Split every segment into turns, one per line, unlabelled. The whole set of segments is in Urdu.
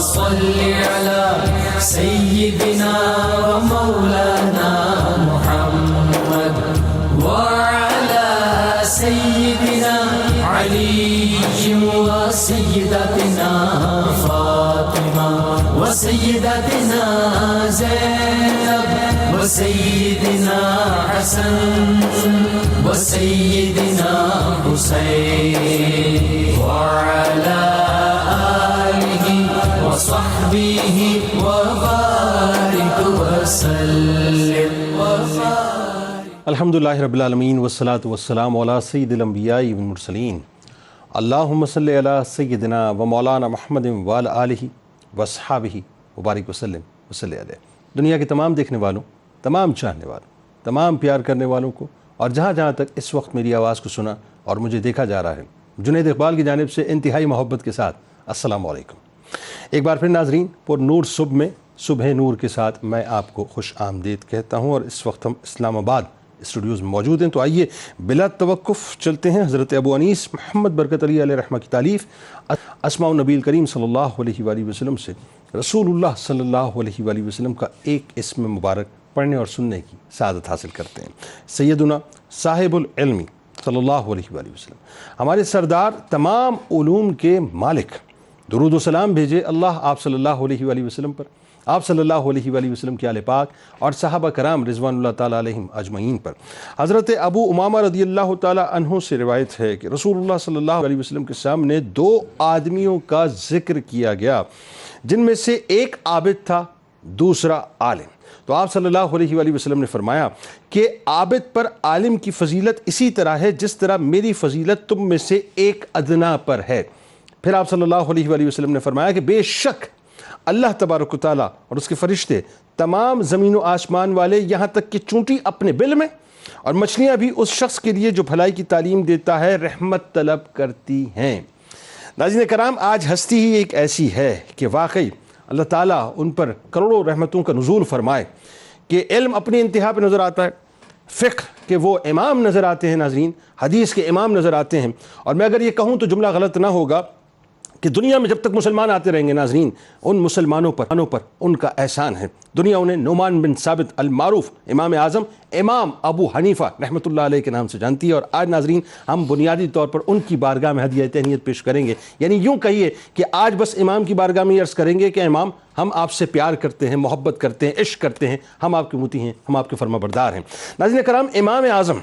صل على سيدنا ومولانا محمد وعلى سيدنا علي وسيدتنا فاطمة وسيدتنا زينب وسيدنا حسن وسيدنا حسين وعلى آله وصحبه وبارك وسلم
الحمدللہ رب العالمین والصلاة والسلام علی سید الانبیاء والمرسلین اللہم صلی علی سیدنا و مولانا محمد وعلی آلہ واصحابہ وبارک وسلم وصلی علیہ۔ دنیا کے تمام دیکھنے والوں، تمام چاہنے والوں، تمام پیار کرنے والوں کو، اور جہاں جہاں تک اس وقت میری آواز کو سنا اور مجھے دیکھا جا رہا ہے، جنید اقبال کی جانب سے انتہائی محبت کے ساتھ السلام علیکم۔ ایک بار پھر ناظرین، پر نور صبح میں صبح نور کے ساتھ میں آپ کو خوش آمدید کہتا ہوں، اور اس وقت ہم اسلام آباد اسٹوڈیوز میں موجود ہیں۔ تو آئیے بلا توقف چلتے ہیں حضرت ابو انیس محمد برکت علی علیہ رحمہ کی تالیف اسماء النبی الکریم صلی اللہ علیہ وآلہ وسلم سے رسول اللہ صلی اللہ علیہ وآلہ وسلم کا ایک اسم مبارک پڑھنے اور سننے کی سعادت حاصل کرتے ہیں۔ سیدنا صاحب العلم صلی اللہ علیہ وآلہ وسلم، ہمارے سردار، تمام علوم کے مالک، درود و سلام بھیجے اللہ آپ صلی اللہ علیہ وآلہ وسلم پر، آپ صلی اللہ علیہ وآلہ وسلم کے آل پاک اور صحابہ کرام رضوان اللہ تعالیٰ علیہم اجمعین پر۔ حضرت ابو امامہ رضی اللہ تعالیٰ عنہ سے روایت ہے کہ رسول اللہ صلی اللہ علیہ وسلم کے سامنے دو آدمیوں کا ذکر کیا گیا، جن میں سے ایک عابد تھا، دوسرا عالم۔ تو آپ صلی اللہ علیہ وآلہ وسلم نے فرمایا کہ عابد پر عالم کی فضیلت اسی طرح ہے جس طرح میری فضیلت تم میں سے ایک ادنا پر ہے۔ پھر آپ صلی اللہ علیہ وآلہ وسلم نے فرمایا کہ بے شک اللہ تبارک و تعالیٰ اور اس کے فرشتے، تمام زمین و آسمان والے، یہاں تک کہ چونٹی اپنے بل میں، اور مچھلیاں بھی اس شخص کے لیے جو بھلائی کی تعلیم دیتا ہے رحمت طلب کرتی ہیں۔ ناظرین کرام، آج ہستی ہی ایک ایسی ہے کہ واقعی اللہ تعالیٰ ان پر کروڑوں رحمتوں کا نزول فرمائے کہ علم اپنی انتہا پہ نظر آتا ہے، فقہ کے وہ امام نظر آتے ہیں ناظرین، حدیث کے امام نظر آتے ہیں، اور میں اگر یہ کہوں تو جملہ غلط نہ ہوگا کہ دنیا میں جب تک مسلمان آتے رہیں گے ناظرین، ان مسلمانوں پر ان کا احسان ہے۔ دنیا انہیں نعمان بن ثابت المعروف امام اعظم امام ابو حنیفہ رحمۃ اللہ علیہ کے نام سے جانتی ہے، اور آج ناظرین ہم بنیادی طور پر ان کی بارگاہ میں ہدیہ تہنیت پیش کریں گے، یعنی یوں کہیے کہ آج بس امام کی بارگاہ میں عرض کریں گے کہ امام، ہم آپ سے پیار کرتے ہیں، محبت کرتے ہیں، عشق کرتے ہیں، ہم آپ کے مطیع ہیں، ہم آپ کے فرما بردار ہیں۔ ناظرین کرام، امام اعظم،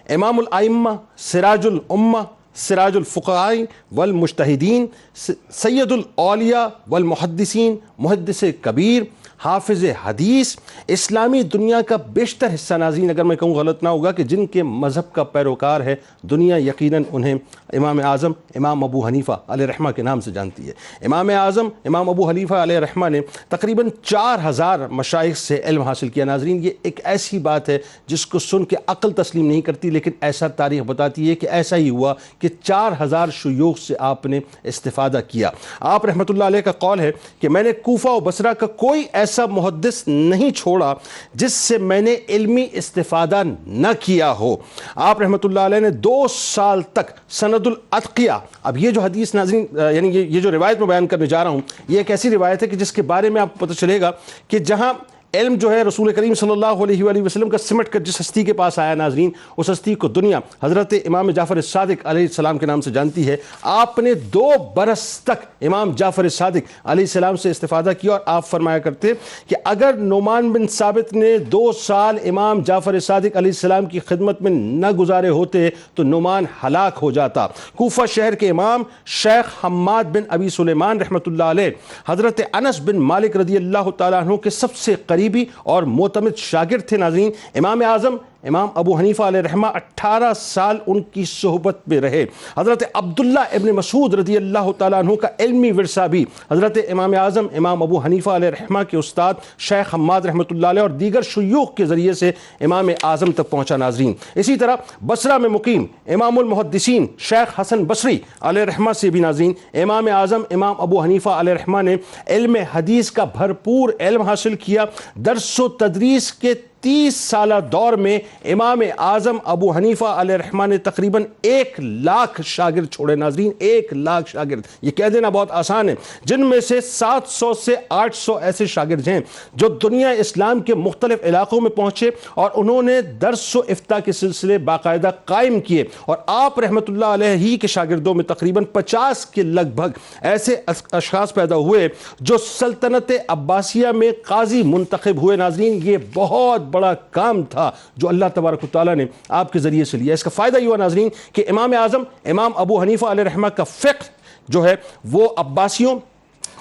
امام الائمہ، سراج الامہ، سراج الفقہاء والمجتہدین، سید الاولیاء والمحدثین، محدث کبیر، حافظ حدیث، اسلامی دنیا کا بیشتر حصہ ناظرین اگر میں کہوں غلط نہ ہوگا کہ جن کے مذہب کا پیروکار ہے، دنیا یقیناً انہیں امام اعظم امام ابو حنیفہ علیہ رحمہ کے نام سے جانتی ہے۔ امام اعظم امام ابو حنیفہ علیہ رحمہ نے تقریباً 4000 مشائخ سے علم حاصل کیا۔ ناظرین یہ ایک ایسی بات ہے جس کو سن کے عقل تسلیم نہیں کرتی، لیکن ایسا تاریخ بتاتی ہے کہ ایسا ہی ہوا کہ 4000 شیوخ سے آپ نے استفادہ کیا۔ آپ رحمۃ اللہ علیہ کا قول ہے کہ میں نے کوفہ و بصرہ کا کوئی ایسا محدث نہیں چھوڑا جس سے میں نے علمی استفادہ نہ کیا ہو۔ آپ رحمۃ اللہ علیہ نے 2 سال تک سند الاتقیہ، اب یہ جو حدیث ناظرین یعنی یہ جو روایت میں بیان کرنے جا رہا ہوں، یہ ایک ایسی روایت ہے کہ جس کے بارے میں آپ کو پتہ چلے گا کہ جہاں علم جو ہے رسول کریم صلی اللہ علیہ وآلہ وسلم کا سمٹ کر جس ہستی کے پاس آیا ناظرین، اس ہستی کو دنیا حضرت امام جعفر صادق علیہ السلام کے نام سے جانتی ہے۔ آپ نے 2 برس تک امام جعفر صادق علیہ السلام سے استفادہ کیا، اور آپ فرمایا کرتے کہ اگر نعمان بن ثابت نے 2 سال امام جعفر صادق علیہ السلام کی خدمت میں نہ گزارے ہوتے تو نعمان ہلاک ہو جاتا۔ کوفہ شہر کے امام شیخ حماد بن ابی سلیمان رحمۃ اللہ علیہ حضرت انس بن مالک رضی اللہ تعالیٰ عنہ کے سب سے قریبی اور معتمد شاگرد تھے ناظرین۔ امام اعظم امام ابو حنیفہ علیہ رحمہ 18 سال ان کی صحبت میں رہے۔ حضرت عبداللہ ابن مسعود رضی اللہ تعالیٰ عنہ کا علمی ورثہ بھی حضرت امام اعظم امام ابو حنیفہ علیہ رحمہ کے استاد شیخ حماد رحمۃ اللہ علیہ اور دیگر شیوخ کے ذریعے سے امام اعظم تک پہنچا ناظرین۔ اسی طرح بصرہ میں مقیم امام المحدثین شیخ حسن بصری علیہ رحمہ سے بھی ناظرین امام اعظم امام ابو حنیفہ علیہ رحمہ نے علم حدیث کا بھرپور علم حاصل کیا۔ درس و تدریس کے 30 سالہ دور میں امام اعظم ابو حنیفہ علیہ الرحمہ نے تقریباً 1 لاکھ شاگرد چھوڑے. ناظرین 1 لاکھ شاگرد، یہ کہہ دینا بہت آسان ہے، جن میں سے 700 سے 800 ایسے شاگرد ہیں جو دنیا اسلام کے مختلف علاقوں میں پہنچے اور انہوں نے درس و افتاء کے سلسلے باقاعدہ قائم کیے. اور آپ رحمۃ اللہ علیہ ہی کے شاگردوں میں تقریباً 50 کے لگ بھگ ایسے اشخاص پیدا ہوئے جو سلطنت عباسیہ میں قاضی منتخب ہوئے. ناظرین یہ بہت بڑا کام تھا جو اللہ تبارک و تعالیٰ نے آپ کے ذریعے سے لیا. اس کا فائدہ یہ ہوا ناظرین کہ امام اعظم امام ابو حنیفہ علیہ الرحمہ کا فقہ جو ہے وہ عباسیوں،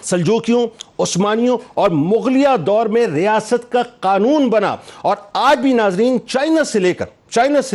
سلجوکیوں، عثمانیوں اور مغلیہ دور میں ریاست کا قانون بنا. اور آج بھی ناظرین چائنا سے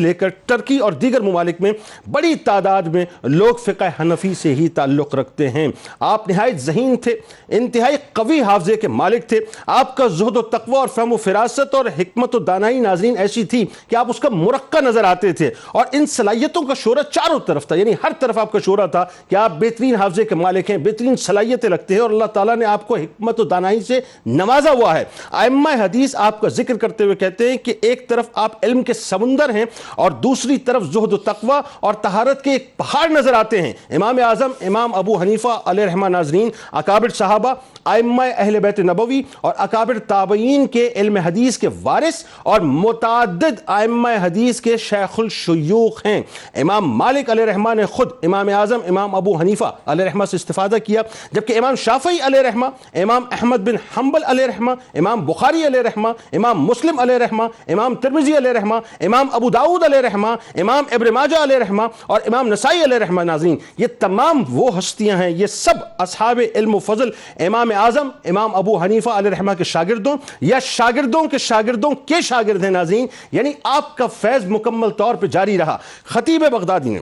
لے کر ٹرکی اور دیگر ممالک میں بڑی تعداد میں لوگ فقہ حنفی سے ہی تعلق رکھتے ہیں. آپ نہایت ذہین تھے، انتہائی قوی حافظے کے مالک تھے. آپ کا زہد و تقوی اور فہم و فراست اور حکمت و دانائی ناظرین ایسی تھی کہ آپ اس کا مرقع نظر آتے تھے. اور ان صلاحیتوں کا شعلہ چاروں طرف تھا، یعنی ہر طرف آپ کا شعلہ تھا کہ آپ بہترین حافظے کے مالک ہیں، بہترین صلاحیتیں رکھتے ہیں اور اللہ تعالیٰ نے آپ کو حکمت و دانائی سے نوازا ہوا ہے. ائمہ حدیث آپ کا ذکر کرتے ہوئے کہتے ہیں کہ ایک طرف آپ علم کے سمندر ہیں اور دوسری طرف زہد و تقوی اور طہارت کے ایک پہاڑ نظر آتے ہیں. امام اعظم امام ابو حنیفہ علیہ الرحمہ ناظرین اکابر صحابہ، ائمہ اہل بیت نبوی اور اکابر تابعین کے علم حدیث کے وارث اور متعدد ائمہ حدیث کے شیخ الشیوخ ہیں. امام مالک علیہ الرحمہ نے خود امام اعظم امام ابو حنیفہ علیہ الرحمہ سے استفادہ کیا، جبکہ امام شافعی علیہ الرحمہ، امام احمد بن حنبل علیہ الرحمہ، امام بخاری علیہ الرحمہ، امام مسلم علیہ الرحمہ، امام ترمذی علیہ الرحمہ، امام ابو داؤد علیہ الرحمہ، امام ابن ماجہ علیہ الرحمہ اور امام نسائی علیہ الرحمہ ناظرین یہ تمام وہ ہستیاں ہیں، یہ سب اصحاب علم و فضل امام اعظم امام ابو حنیفہ علیہ الرحمہ کے شاگردوں یا شاگردوں کے شاگردوں کے شاگرد ہیں ناظرین. یعنی آپ کا فیض مکمل طور پہ جاری رہا. خطیب بغدادی نے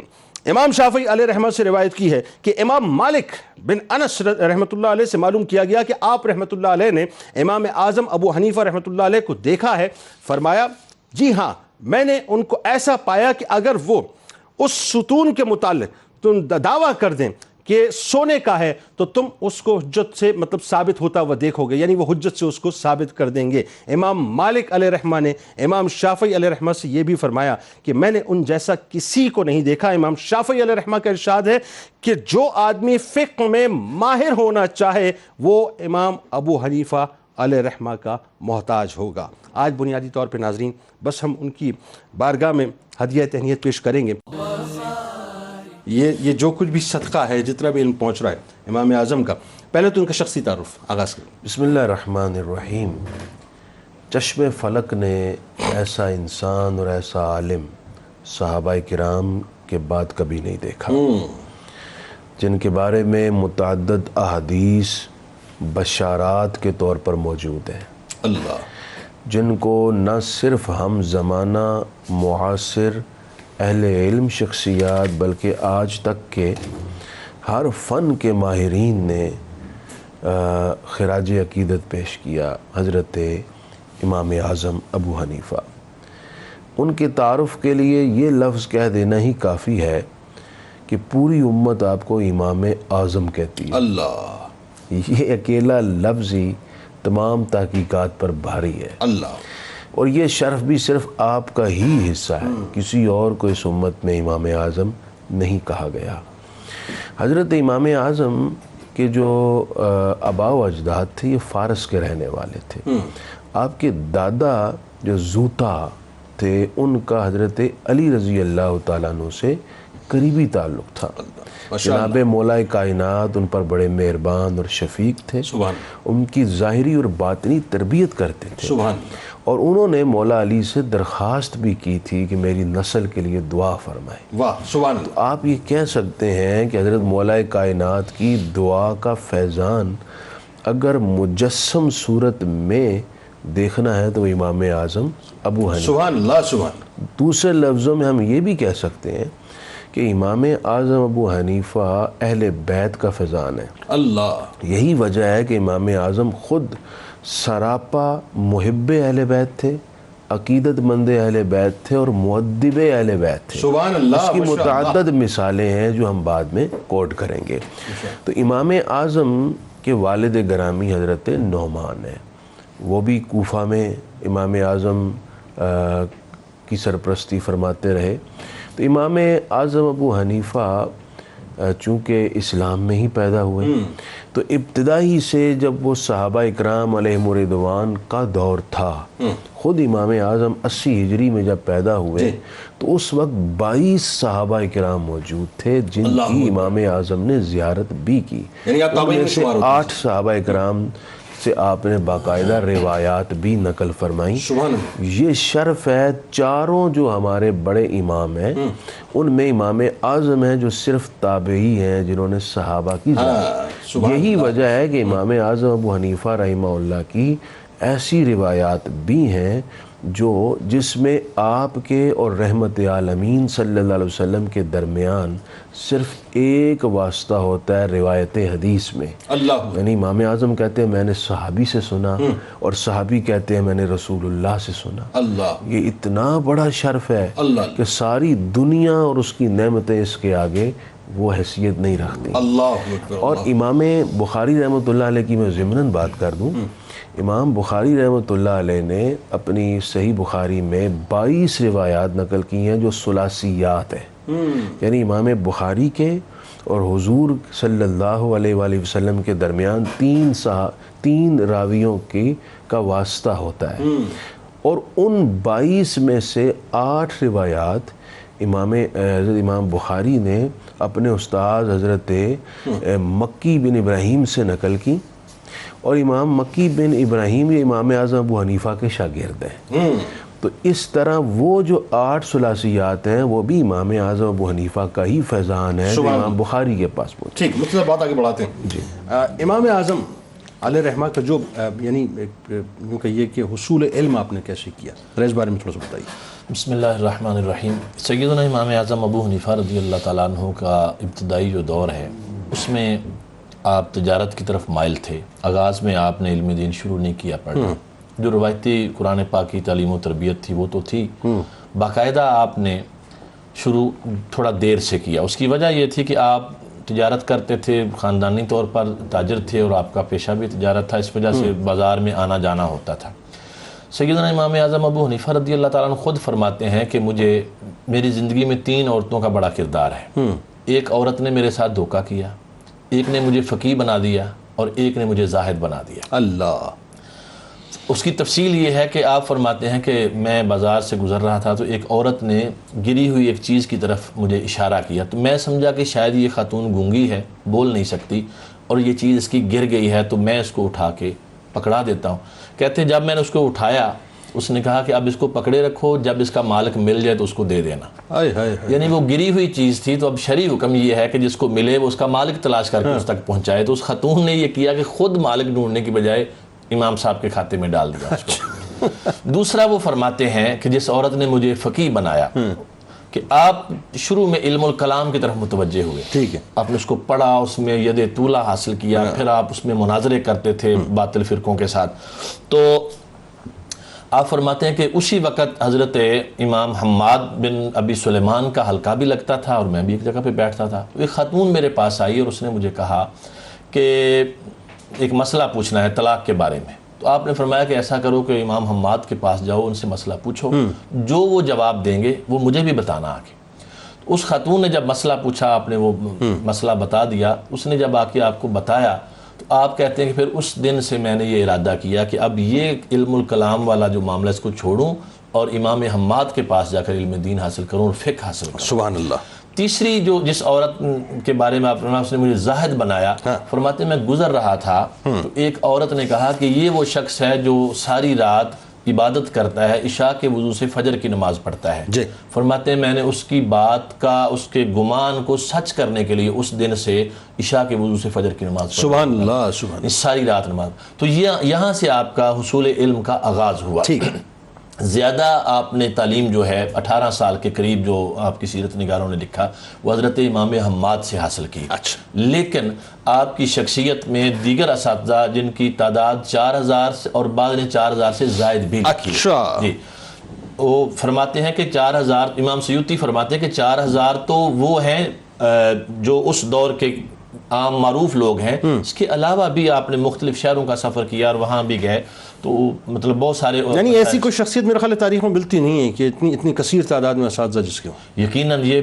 امام شافعی علیہ الرحمہ سے روایت کی ہے کہ امام مالک بن انس رحمۃ اللہ علیہ سے معلوم کیا گیا کہ آپ رحمۃ اللہ علیہ نے امام اعظم ابو حنیفہ رحمۃ اللہ علیہ کو دیکھا ہے. فرمایا جی ہاں، میں نے ان کو ایسا پایا کہ اگر وہ اس ستون کے متعلق تم دعویٰ کر دیں کہ سونے کا ہے تو تم اس کو حجت سے ثابت ہوتا ہوا دیکھو گے، یعنی وہ حجت سے اس کو ثابت کر دیں گے. امام مالک علیہ الرحمہ نے امام شافعی علیہ الرحمہ سے یہ بھی فرمایا کہ میں نے ان جیسا کسی کو نہیں دیکھا. امام شافعی علیہ الرحمہ کا ارشاد ہے کہ جو آدمی فقہ میں ماہر ہونا چاہے وہ امام ابو حنیفہ علیہ الرحمہ کا محتاج ہوگا. آج بنیادی طور پہ ناظرین بس ہم ان کی بارگاہ میں ہدیہ تہنیت پیش کریں گے. یہ جو کچھ بھی صدقہ ہے، جتنا بھی علم پہنچ رہا ہے امام اعظم کا، پہلے تو ان کا شخصی تعارف آغاز کریں.
بسم اللہ الرحمن الرحیم. چشم فلک نے ایسا انسان اور ایسا عالم صحابہ کرام کے بعد کبھی نہیں دیکھا، جن کے بارے میں متعدد احادیث بشارات کے طور پر موجود ہیں.
اللہ،
جن کو نہ صرف ہم زمانہ معاصر اہل علم شخصیات بلکہ آج تک کے ہر فن کے ماہرین نے خراج عقیدت پیش کیا. حضرت امام اعظم ابو حنیفہ، ان کے تعارف کے لیے یہ لفظ کہہ دینا ہی کافی ہے کہ پوری امت آپ کو امام اعظم کہتی ہے.
اللہ،
یہ اکیلا لفظ ہی تمام تحقیقات پر بھاری ہے.
اللہ،
اور یہ شرف بھی صرف آپ کا ہی حصہ ہے، کسی اور کو اس امت میں امام اعظم نہیں کہا گیا. حضرت امام اعظم کے جو آباء و اجداد تھے یہ فارس کے رہنے والے تھے. آپ کے دادا جو زوتا تھے ان کا حضرت علی رضی اللہ تعالیٰ عنہ سے قریبی تعلق تھا. جناب مولا کائنات ان پر بڑے مہربان اور شفیق تھے، ان کی ظاہری اور باطنی تربیت کرتے تھے. اور انہوں نے مولا علی سے درخواست بھی کی تھی کہ میری نسل کے لیے دعا فرمائے.
واہ سبحان اللہ.
تو آپ یہ کہہ سکتے ہیں کہ حضرت مولا کائنات کی دعا کا فیضان اگر مجسم صورت میں دیکھنا ہے تو امام اعظم ابو حنیفہ.
سبحان اللہ، سبحان.
دوسرے لفظوں میں ہم یہ بھی کہہ سکتے ہیں کہ امام اعظم ابو حنیفہ اہل بیت کا فیضان ہے.
اللہ،
یہی وجہ ہے کہ امام اعظم خود سراپا محب اہل بیت تھے، عقیدت مند اہل بیت تھے اور مؤدب اہل بیت تھے.
سبحان اللہ.
اس کی متعدد مثالیں ہیں جو ہم بعد میں کوٹ کریں گے. تو امام اعظم کے والد گرامی حضرت نعمان ہیں، وہ بھی کوفہ میں امام اعظم کی سرپرستی فرماتے رہے. تو امام اعظم ابو حنیفہ چونکہ اسلام میں ہی پیدا ہوئے تو ابتدائی سے جب وہ صحابہ اکرام علیہم رضوان کا دور تھا، خود امام اعظم 80 ہجری میں جب پیدا ہوئے تو اس وقت 22 صحابہ اکرام موجود تھے جن کی امام اعظم نے زیارت بھی کی. ان میں سے 8 صحابہ اکرام سے آپ نے باقاعدہ روایات بھی نقل فرمائیں. یہ شرف ہے. چاروں جو ہمارے بڑے امام ہیں ان میں امام اعظم ہیں جو صرف تابعی ہیں جنہوں نے صحابہ کی زیارت. یہی وجہ ہے کہ امام اعظم ابو حنیفہ رحمہ اللہ کی ایسی روایات بھی ہیں جس میں آپ کے اور رحمت عالمین صلی اللہ علیہ وسلم کے درمیان صرف ایک واسطہ ہوتا ہے روایت حدیث میں. یعنی امام اعظم کہتے ہیں میں نے صحابی سے سنا اور صحابی کہتے ہیں میں نے رسول اللہ سے سنا. یہ اتنا بڑا شرف ہے کہ ساری دنیا اور اس کی نعمتیں اس کے آگے وہ حیثیت نہیں رکھتی. اور امام بخاری رحمۃ اللہ علیہ کی میں ضمناً بات کر دوں، امام بخاری رحمۃ اللہ علیہ نے اپنی صحیح بخاری میں 22 روایات نقل کی ہیں جو ثلاثیات ہیں. یعنی امام بخاری کے اور حضور صلی اللہ علیہ وآلہ وسلم کے درمیان 3 راویوں کا واسطہ ہوتا ہے. اور ان 22 میں سے 8 روایات امام بخاری نے اپنے استاد حضرت مکی بن ابراہیم سے نقل کی، اور امام مکی بن ابراہیم یہ امام اعظم ابو حنیفہ کے شاگرد ہیں. تو اس طرح وہ جو 8 ثلاثیات ہیں وہ بھی امام اعظم ابو حنیفہ کا ہی فیضان ہے جو امام بخاری کے پاس پہنچے.
ٹھیک، مطلب بات آگے بڑھاتے ہیں. جی، امام اعظم علیہ رحمہ کا جو یعنی یوں کہیے کہ حصول علم آپ نے کیسے کیا، ذرا اس بارے میں تھوڑا سا بتائیے.
بسم اللہ الرحمن الرحیم. سیدنا امام اعظم ابو حنیفہ رضی اللہ تعالیٰ عنہ کا ابتدائی جو دور ہے اس میں آپ تجارت کی طرف مائل تھے. آغاز میں آپ نے علم دین شروع نہیں کیا پڑھنا. جو روایتی قرآن پاک کی تعلیم و تربیت تھی وہ تو تھی، باقاعدہ آپ نے شروع تھوڑا دیر سے کیا. اس کی وجہ یہ تھی کہ آپ تجارت کرتے تھے، خاندانی طور پر تاجر تھے اور آپ کا پیشہ بھی تجارت تھا، اس وجہ سے بازار میں آنا جانا ہوتا تھا. سیدنا امام اعظم ابو حنیفہ رضی اللہ تعالیٰ عنہ خود فرماتے ہیں کہ میری زندگی میں 3 عورتوں کا بڑا کردار ہے. ایک عورت نے میرے ساتھ دھوکہ کیا، ایک نے مجھے فقیہ بنا دیا اور ایک نے مجھے زاہد بنا دیا. اللہ. اس کی تفصیل یہ ہے کہ آپ فرماتے ہیں کہ میں بازار سے گزر رہا تھا تو ایک عورت نے گری ہوئی ایک چیز کی طرف مجھے اشارہ کیا، تو میں سمجھا کہ شاید یہ خاتون گونگی ہے، بول نہیں سکتی اور یہ چیز اس کی گر گئی ہے، تو میں اس کو اٹھا کے پکڑا دیتا ہوں. کہتے ہیں جب میں نے اس کو اٹھایا اس نے کہا کہ اب اس کو پکڑے رکھو، جب اس کا مالک مل جائے تو اس کو دے دینا. یعنی وہ گری ہوئی چیز تھی تو اب شرعی حکم یہ ہے کہ جس کو ملے وہ اس کا مالک تلاش کر کے اس تک پہنچائے. تو اس خاتون نے یہ کیا کہ خود مالک ڈھونڈنے کی بجائے امام صاحب کے کھاتے میں ڈال دیا اس کو. دوسرا وہ فرماتے ہیں کہ جس عورت نے مجھے فقیہ بنایا کہ آپ شروع میں علم الکلام کی طرف متوجہ ہوئے. ٹھیک ہے، آپ نے اس کو پڑھا، اس میں ید طولہ حاصل کیا، پھر آپ اس میں مناظرے کرتے تھے باطل فرقوں کے ساتھ. تو آپ فرماتے ہیں کہ اسی وقت حضرت امام حماد بن ابی سلیمان کا حلقہ بھی لگتا تھا اور میں بھی ایک جگہ پہ بیٹھتا تھا. ایک خاتون میرے پاس آئی اور اس نے مجھے کہا کہ ایک مسئلہ پوچھنا ہے طلاق کے بارے میں. تو آپ نے فرمایا کہ ایسا کرو کہ امام حماد کے پاس جاؤ، ان سے مسئلہ پوچھو، جو وہ جواب دیں گے وہ مجھے بھی بتانا آگے. اس خاتون نے جب مسئلہ پوچھا، آپ نے وہ مسئلہ بتا دیا. اس نے جب آ کے آپ کو بتایا تو آپ کہتے ہیں کہ پھر اس دن سے میں نے یہ ارادہ کیا کہ اب یہ علم الکلام والا جو معاملہ اس کو چھوڑوں اور امام حماد کے پاس جا کر علم دین حاصل کروں اور فقہ حاصل کروں. سبحان اللہ. تیسری جس عورت کے بارے میں آپ فرمایا اس نے مجھے زاہد بنایا. فرماتے میں گزر رہا تھا تو ایک عورت نے کہا کہ یہ وہ شخص ہے جو ساری رات عبادت کرتا ہے، عشاء کے وضو سے فجر کی نماز پڑھتا ہے. فرماتے ہیں میں نے اس کی بات کا، اس کے گمان کو سچ کرنے کے لیے اس دن سے عشاء کے وضو سے فجر کی نماز پڑھتا. سبحان اللہ، سبحان اللہ. ساری رات نماز. تو یہاں سے آپ کا حصول علم کا آغاز ہوا. زیادہ آپ نے تعلیم جو ہے 18 سال کے قریب جو آپ کی سیرت نگاروں نے لکھا وہ حضرت امام حماد سے حاصل کی. لیکن آپ کی شخصیت میں دیگر اساتذہ جن کی تعداد 4000 اور بعض نے 4000 سے زائد بھی لکھی. جی، وہ فرماتے ہیں کہ 4000، امام سیوطی فرماتے ہیں کہ 4000 تو وہ ہیں جو اس دور کے عام معروف لوگ ہیں. اس کے علاوہ بھی آپ نے مختلف شہروں کا سفر کیا اور وہاں بھی گئے, تو مطلب بہت سارے
یعنی ایسی کوئی شخصیت میرے خیال تاریخ میں ملتی نہیں ہے کہ اتنی کثیر تعداد میں اساتذہ جس کے ہوں.
یقیناً یہ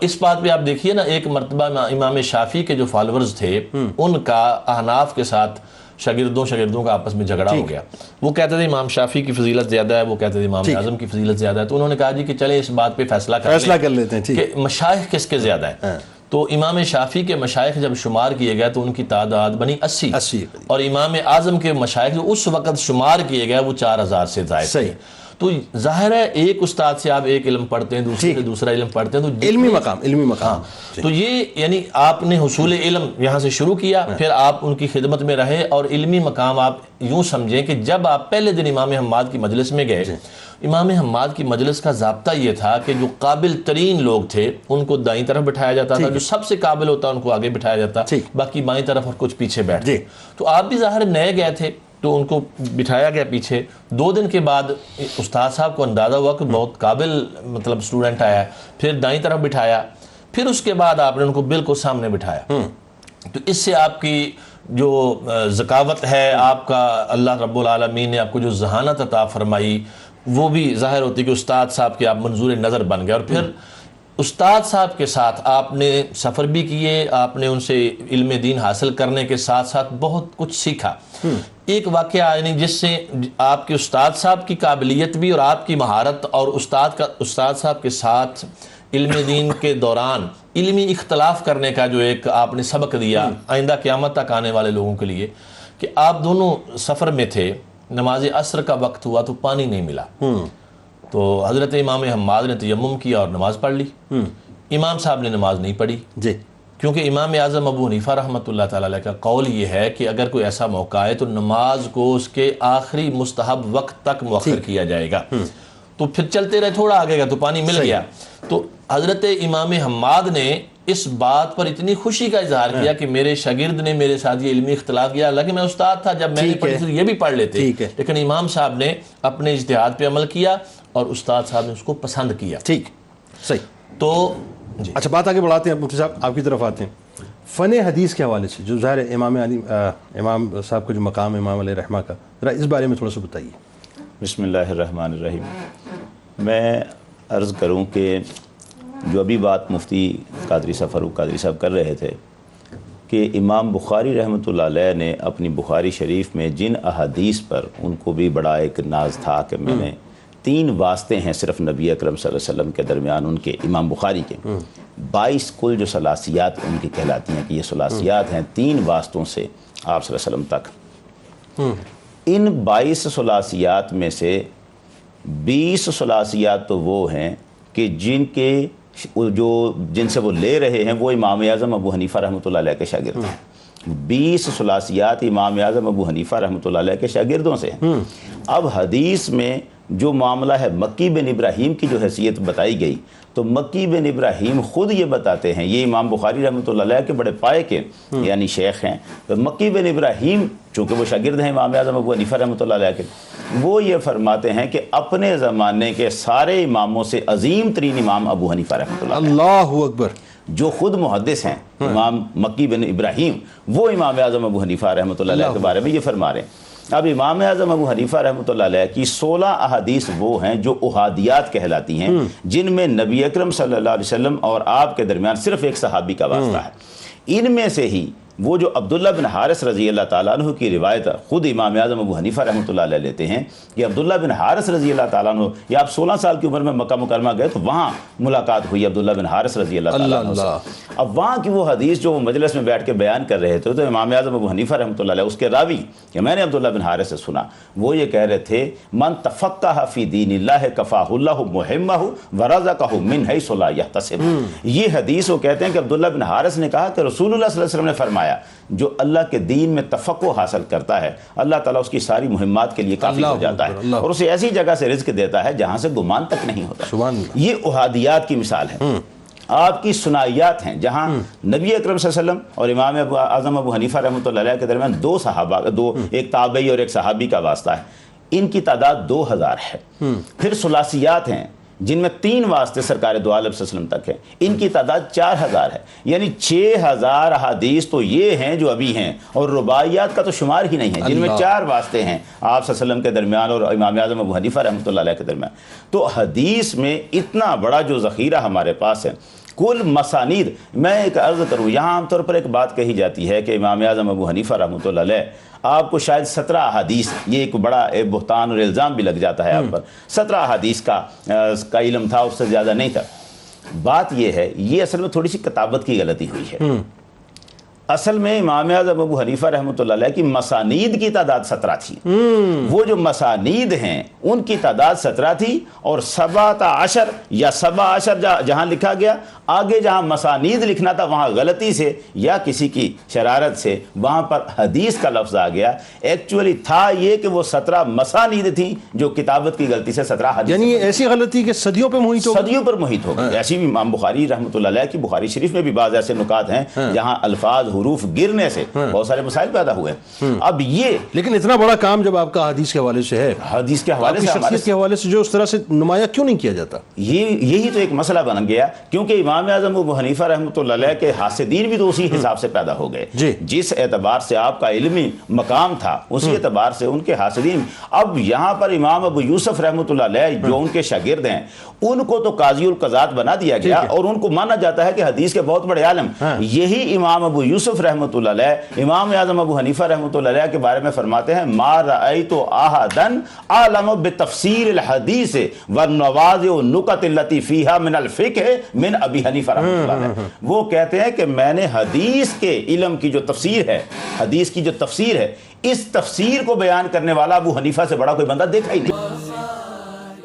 اس بات پہ آپ دیکھیے نا, ایک مرتبہ امام شافعی کے جو فالورز تھے ان کا احناف کے ساتھ شاگردوں کا آپس میں جھگڑا ہو گیا. وہ کہتے تھے امام شافعی کی فضیلت زیادہ ہے, وہ کہتے تھے امام اعظم کی فضیلت زیادہ ہے. تو انہوں نے کہا جی کہ چلیں اس بات پہ فیصلہ کر لیتے ہیں کہ مشائخ کس کے زیادہ ہیں. تو امام شافعی کے مشائخ جب شمار کیے گئے تو ان کی تعداد بنی 80, اور امام اعظم کے مشائخ جو اس وقت شمار کیے گئے وہ 4000 سے زائد تھے. تو ظاہر ہے ایک استاد سے آپ ایک علم پڑھتے ہیں, دوسرے سے دوسرا علم پڑھتے ہیں, تو علمی مقام. تو یہ یعنی آپ نے حصول علم یہاں سے شروع کیا, پھر آپ ان کی خدمت میں رہے, اور علمی مقام آپ یوں سمجھیں کہ جب آپ پہلے دن امام حماد کی مجلس میں گئے, امام حماد کی مجلس کا ضابطہ یہ تھا کہ جو قابل ترین لوگ تھے ان کو دائیں طرف بٹھایا جاتا تھا, جو سب سے قابل ہوتا ان کو آگے بٹھایا جاتا, باقی بائیں طرف اور کچھ پیچھے بیٹھتے. تو آپ بھی ظاہر نئے گئے تھے تو ان کو بٹھایا گیا پیچھے. 2 دن کے بعد استاد صاحب کو اندازہ ہوا کہ بہت قابل مطلب سٹوڈنٹ آیا, پھر دائیں طرف بٹھایا, پھر اس کے بعد آپ نے ان کو بالکل سامنے بٹھایا. تو اس سے آپ کی جو ذکاوت ہے, آپ کا اللہ رب العالمین نے آپ کو جو ذہانت عطا فرمائی, وہ بھی ظاہر ہوتی کہ استاد صاحب کے آپ منظور نظر بن گئے. اور پھر استاد صاحب کے ساتھ آپ نے سفر بھی کیے, آپ نے ان سے علم دین حاصل کرنے کے ساتھ ساتھ بہت کچھ سیکھا. ایک واقعہ یعنی جس سے آپ کے استاد صاحب کی قابلیت بھی اور آپ کی مہارت, اور استاد صاحب کے ساتھ علم دین کے دوران علمی اختلاف کرنے کا جو ایک آپ نے سبق دیا آئندہ قیامت تک آنے والے لوگوں کے لیے, کہ آپ دونوں سفر میں تھے, نماز عصر کا وقت ہوا تو پانی نہیں ملا, تو حضرت امام حماد نے تیمم کیا اور نماز پڑھ لی. امام صاحب نے نماز نہیں پڑھی, کیونکہ امام اعظم ابو حنیفہ رحمۃ اللہ تعالیٰ علیہ کا قول یہ ہے کہ اگر کوئی ایسا موقع ہے تو نماز کو اس کے آخری مستحب وقت تک مؤخر کیا جائے گا. تو پھر چلتے رہے, تھوڑا آگے گا تو پانی مل گیا. تو حضرت امام حماد نے اس بات پر اتنی خوشی کا اظہار کیا کہ میرے شاگرد نے میرے ساتھ یہ علمی اختلاف کیا, حالانکہ میں استاد تھا, جب میں نے پڑھی تھی یہ بھی پڑھ لیتے, لیکن امام صاحب نے اپنے اجتہاد پہ عمل کیا اور استاد صاحب نے اس کو پسند کیا. ٹھیک, صحیح. تو
اچھا بات آگے بڑھاتے ہیں مفتی صاحب, آپ کی طرف آتے ہیں. فن حدیث کے حوالے سے جو ظاہر ہے امام صاحب کا جو مقام امام علیہ رحمہ کا, ذرا اس بارے میں تھوڑا سا بتائیے.
بسم اللہ الرحمن الرحیم. میں عرض کروں کہ جو ابھی بات مفتی قادری صاحب فاروق قادری صاحب کر رہے تھے کہ امام بخاری رحمۃ اللہ علیہ نے اپنی بخاری شریف میں جن احادیث پر ان کو بھی بڑا ایک ناز تھا کہ میں نے 3 واسطے ہیں صرف نبی اکرم صلی اللہ علیہ وسلم کے درمیان ان کے, امام بخاری کے 22 کل جو ثلاثیات ان کی کہلاتی ہیں کہ یہ ثلاثیات ہیں 3 واسطوں سے آپ صلی اللہ علیہ وسلم تک. ان 22 ثلاثیات میں سے 20 ثلاثیات تو وہ ہیں کہ جن سے وہ لے رہے ہیں وہ امام اعظم ابو حنیفہ رحمۃ اللہ علیہ کے شاگرد ہیں. 20 ثلاثیات امام اعظم ابو حنیفہ رحمۃ اللہ علیہ کے شاگردوں سے ہیں. اب حدیث میں جو معاملہ ہے مکی بن ابراہیم کی جو حیثیت بتائی گئی, تو مکی بن ابراہیم خود یہ بتاتے ہیں, یہ امام بخاری رحمۃ اللہ علیہ کے بڑے پائے کے یعنی شیخ ہیں, تو مکی بن ابراہیم چونکہ وہ شاگرد ہیں امام اعظم ابو حنیفہ رحمۃ اللہ علیہ کے, وہ یہ فرماتے ہیں کہ اپنے زمانے کے سارے اماموں سے عظیم ترین امام ابو حنیفہ رحمۃ اللہ علیہ.
اللہ اکبر.
جو خود محدث ہیں امام مکی بن ابراہیم, وہ امام اعظم ابو حنیفہ رحمۃ اللہ علیہ کے بارے میں یہ فرما رہے ہیں. اب امام اعظم ابو حنیفہ رحمۃ اللہ علیہ کی 16 احادیث وہ ہیں جو احادیات کہلاتی ہیں, جن میں نبی اکرم صلی اللہ علیہ وسلم اور آپ کے درمیان صرف ایک صحابی کا واسطہ ہے. ان میں سے ہی وہ جو عبداللہ بن حارث رضی اللہ تعالیٰ عنہ کی روایت خود امام اعظم ابو حنیفہ رحمۃ اللہ علیہ لیتے ہیں کہ عبداللہ بن حارث رضی اللہ تعالیٰ عنہ, یا آپ 16 سال کی عمر میں مکہ مکرمہ گئے تو وہاں ملاقات ہوئی عبداللہ بن حارث رضی اللہ تعالیٰ عنہ سے. اب وہاں کی وہ حدیث جو وہ مجلس میں بیٹھ کے بیان کر رہے تھے, تو امام اعظم ابو حنیفہ رحمۃ اللہ علیہ اس کے راوی کہ میں نے عبداللہ بن حارث سے سنا, وہ یہ کہہ رہے تھے من تفقہ فی دین اللہ کفاہ اللہ مہمہ ورزقہ من حیث لا یحتسب. یہ حدیث وہ کہتے ہیں کہ عبداللہ بن حارث نے کہا کہ رسول اللہ صلی اللہ علیہ وسلم نے فرمایا جو اللہ کے دین میں تفقہ حاصل کرتا ہے اللہ تعالیٰ اس کی ساری مہمات کے لیے کافی ہو جاتا ہے, اور اسے ایسی جگہ سے رزق دیتا ہے جہاں سے گمان تک نہیں ہوتا. یہ احادیات کی مثال ہے. آپ کی سنائیات ہیں جہاں نبی اکرم صلی اللہ علیہ وسلم اور امام اعظم ابو حنیفہ رحمۃ اللہ علیہ کے درمیان 2 صحابہ, ایک تابعی اور ایک صحابی کا واسطہ ہے. ان کی تعداد 2000 ہے. پھر ثلاثیات ہیں جن میں 3 واسطے سرکار دو عالم صلی اللہ علیہ وسلم تک ہیں، ان کی تعداد 4000 ہے، یعنی 6000 احادیث تو یہ ہیں جو ابھی ہیں، اور رباعیات کا تو شمار ہی نہیں ہے، جن میں 4 واسطے ہیں آپ صلی اللہ علیہ وسلم کے درمیان اور امام اعظم ابو حنیفہ رحمۃ اللہ علیہ کے درمیان۔ تو حدیث میں اتنا بڑا جو ذخیرہ ہمارے پاس ہے، کل مسانید، میں ایک عرض کروں، یہاں عام طور پر ایک بات کہی جاتی ہے کہ امام اعظم ابو حنیفہ رحمۃ اللہ علیہ آپ کو شاید 17 احادیث، یہ ایک بڑا بہتان اور الزام بھی لگ جاتا ہے آپ پر، 17 احادیث کا علم تھا، اس سے زیادہ نہیں تھا۔ بات یہ ہے، یہ اصل میں تھوڑی سی کتابت کی غلطی ہوئی ہے۔ اصل میں امام اعظم ابو حنیفہ رحمۃ اللہ علیہ کی مسانید کی تعداد 17 تھی، وہ جو مسانید ہیں ان کی تعداد 17 تھی، اور 17 یا 17 جہاں لکھا گیا، آگے جہاں مسانید لکھنا تھا وہاں غلطی سے یا کسی کی شرارت سے وہاں پر حدیث کا لفظ آ گیا۔ ایکچولی تھا یہ کہ وہ 17 مسانید تھیں جو کتابت کی غلطی سے 17 حدیث،
یعنی ایسی غلطی کہ صدیوں پہ محیط ہو،
صدیوں پر محیط ہو گئی۔ ایسی بھی امام بخاری رحمۃ اللہ علیہ کی بخاری شریف میں بھی بعض ایسے نکات ہیں جہاں الفاظ حروف گرنے سے بہت سارے مسائل پیدا ہوئے۔ اب یہ
لیکن اتنا بڑا کام جب آپ کا حدیث کے حوالے سے ہے،
حدیث کے حوالے سے،
شخصیت کے حوالے سے جو اس طرح سے نمایاں کیوں نہیں کیا جاتا؟
یہی تو ایک مسئلہ بن گیا، کیونکہ امام اعظم ابو حنیفہ رحمۃ اللہ علیہ کے حاسدین بھی تو اسی حساب سے پیدا ہو گئے، جس اعتبار سے آپ کا علمی مقام تھا اسی اعتبار سے ان کے حاسدین۔ اب یہاں پر امام ابو یوسف رحمۃ اللہ علیہ جو ان کے شاگرد ہیں، ان کو تو قاضی القضات بنا دیا گیا اور ان کو مانا جاتا ہے کہ حدیث کے بہت بڑے عالم۔ یہی امام ابو یوسف رحمۃ اللہ علیہ امام اعظم ابو حنیفہ رحمۃ اللہ علیہ کے بارے میں فرماتے ہیں، ما رأیت احدا اعلم بتفسیر الحدیث والنواظع والنکت التي فيها من الفقہ من ابی حنیفہ رحمۃ اللہ علیہ۔ وہ کہتے ہیں کہ میں نے حدیث کے علم کی جو تفسیر ہے، حدیث کی جو تفسیر ہے، اس تفسیر کو بیان کرنے والا ابو حنیفہ سے بڑا کوئی بندہ دیکھا ہی نہیں۔